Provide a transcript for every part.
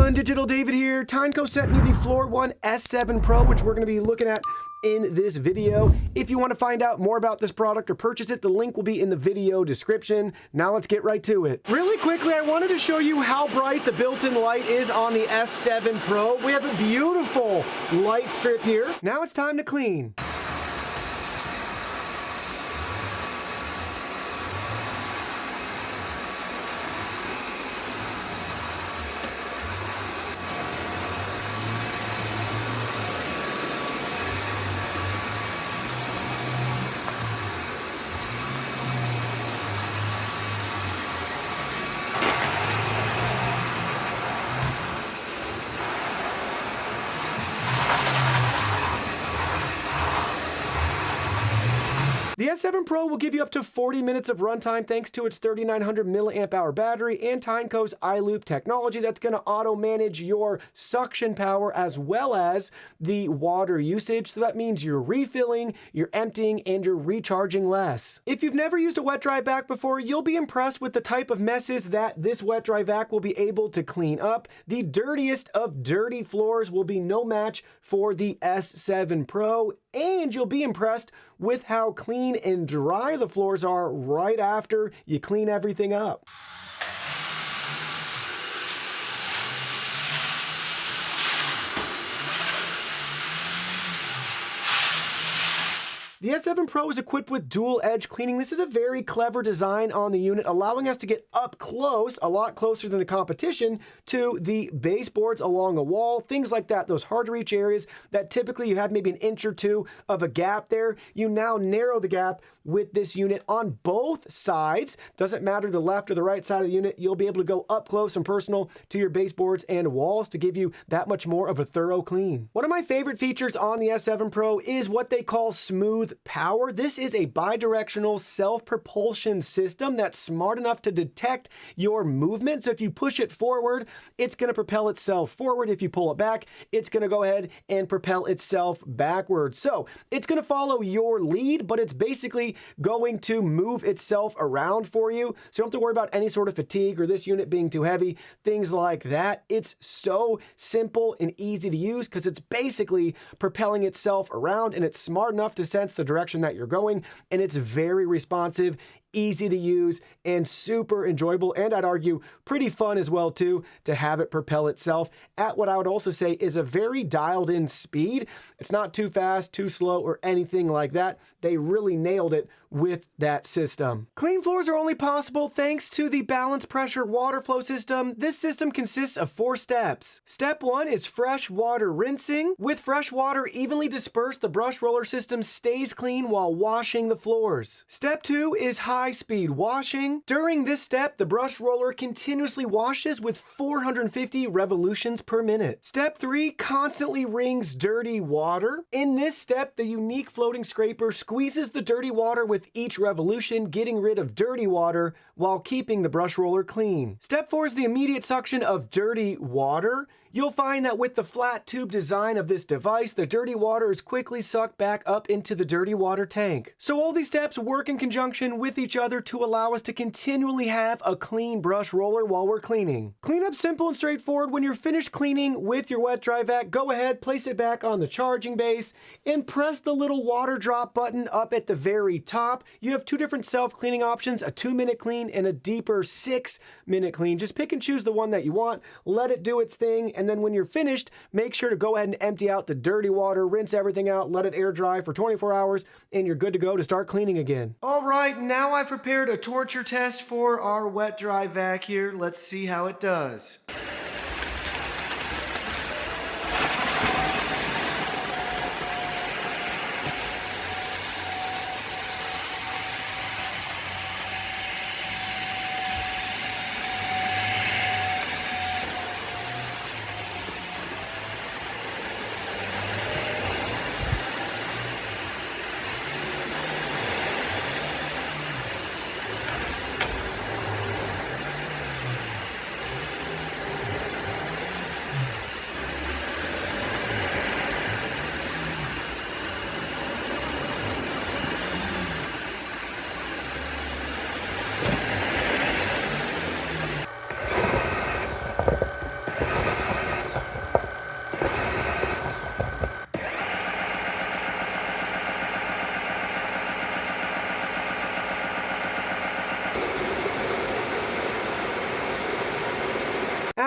everyone, Digital David here. Tineco sent me the Floor One S7 Pro, which we're going to be looking at in this video. If you want to find out more about this product or purchase it, the link will be in the video description. Now let's get right to it. Really quickly, I wanted to show you how bright the built-in light is on the S7 Pro. We have a beautiful light strip here. Now it's time to clean. The S7 Pro will give you up to 40 minutes of runtime thanks to its 3900 milliamp hour battery and Tineco's iLoop technology that's going to auto manage your suction power as well as the water usage. So that means you're refilling, you're emptying, and you're recharging less. If you've never used a wet dry vac before, you'll be impressed with the type of messes that this wet dry vac will be able to clean up. The dirtiest of dirty floors will be no match for the S7 Pro, and you'll be impressed with how clean and dry the floors are right after you clean everything up. The S7 Pro is equipped with dual edge cleaning. This is a very clever design on the unit, allowing us to get up close, a lot closer than the competition, to the baseboards along a wall, things like that, those hard to reach areas that typically you had maybe an inch or two of a gap there. You now narrow the gap with this unit on both sides. Doesn't matter the left or the right side of the unit, you'll be able to go up close and personal to your baseboards and walls to give you that much more of a thorough clean. One of my favorite features on the S7 Pro is what they call SmoothPower. This is a bidirectional self-propulsion system that's smart enough to detect your movement. So if you push it forward, it's going to propel itself forward. If you pull it back, it's going to go ahead and propel itself backwards. So it's going to follow your lead, but it's basically going to move itself around for you. So you don't have to worry about any sort of fatigue or this unit being too heavy, things like that. It's so simple and easy to use because it's basically propelling itself around, and it's smart enough to sense the direction that you're going, and it's very responsive, easy to use, and super enjoyable, and I'd argue pretty fun as well too to have it propel itself at what I would also say is a very dialed in speed. It's not too fast, too slow, or anything like that. They really nailed it with that system. Clean floors are only possible thanks to the balanced pressure water flow system. This system consists of 4 steps. Step 1 is fresh water rinsing. With fresh water evenly dispersed, the brush roller system stays clean while washing the floors. Step 2 is high-speed washing. During this step, the brush roller continuously washes with 450 revolutions per minute. Step 3 constantly wrings dirty water. In this step, the unique floating scraper squeezes the dirty water with each revolution, getting rid of dirty water while keeping the brush roller clean. Step 4 is the immediate suction of dirty water. You'll find that with the flat tube design of this device, the dirty water is quickly sucked back up into the dirty water tank. So all these steps work in conjunction with each other to allow us to continually have a clean brush roller while we're cleaning. Cleanup's simple and straightforward. When you're finished cleaning with your wet dry vac, go ahead, place it back on the charging base, and press the little water drop button up at the very top. You have 2 different self-cleaning options, a 2-minute clean and a deeper 6-minute clean. Just pick and choose the one that you want, let it do its thing, and then when you're finished, make sure to go ahead and empty out the dirty water, rinse everything out, let it air dry for 24 hours, and you're good to go to start cleaning again. All right, now I've prepared a torture test for our wet dry vac here. Let's see how it does.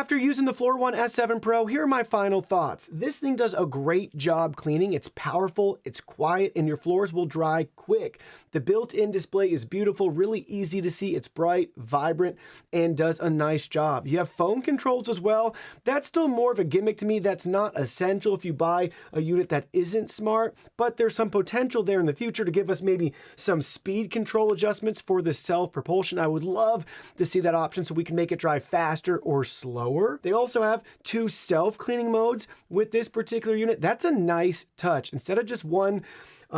After using the Floor One S7 Pro, here are my final thoughts. This thing does a great job cleaning. It's powerful, it's quiet, and your floors will dry quick. The built-in display is beautiful, really easy to see. It's bright, vibrant, and does a nice job. You have phone controls as well. That's still more of a gimmick to me. That's not essential if you buy a unit that isn't smart, but there's some potential there in the future to give us maybe some speed control adjustments for the self-propulsion. I would love to see that option so we can make it dry faster or slower. They also have 2 self-cleaning modes with this particular unit. That's a nice touch. Instead of just one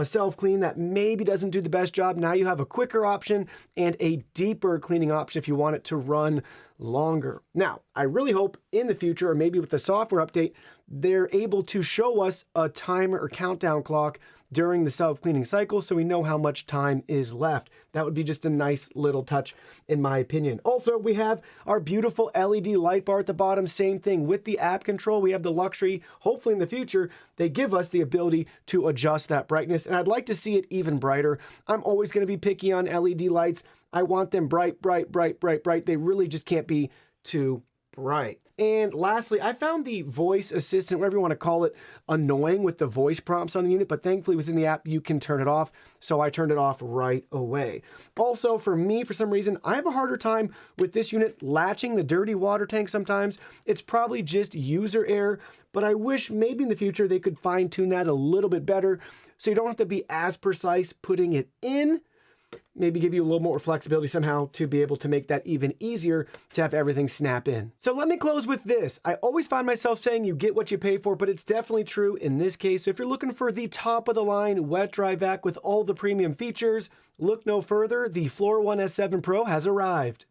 self-clean that maybe doesn't do the best job, now you have a quicker option and a deeper cleaning option if you want it to run longer. Now, I really hope in the future, or maybe with the software update, they're able to show us a timer or countdown clock during the self-cleaning cycle so we know how much time is left. That would be just a nice little touch in my opinion. Also, we have our beautiful LED light bar at the bottom. Same thing with the app control. We have the luxury, hopefully in the future, they give us the ability to adjust that brightness, and I'd like to see it even brighter. I'm always going to be picky on LED lights. I want them bright, bright, bright, bright, bright. They really just can't be too bright. And lastly, I found the voice assistant, whatever you want to call it, annoying with the voice prompts on the unit, but thankfully within the app, you can turn it off. So I turned it off right away. Also, for me, for some reason, I have a harder time with this unit latching the dirty water tank sometimes. It's probably just user error, but I wish maybe in the future they could fine tune that a little bit better so you don't have to be as precise putting it in. Maybe give you a little more flexibility somehow to be able to make that even easier to have everything snap in. So let me close with this. I always find myself saying you get what you pay for, but it's definitely true in this case. So if you're looking for the top of the line wet dry vac with all the premium features, look no further. The Floor One S7 Pro has arrived.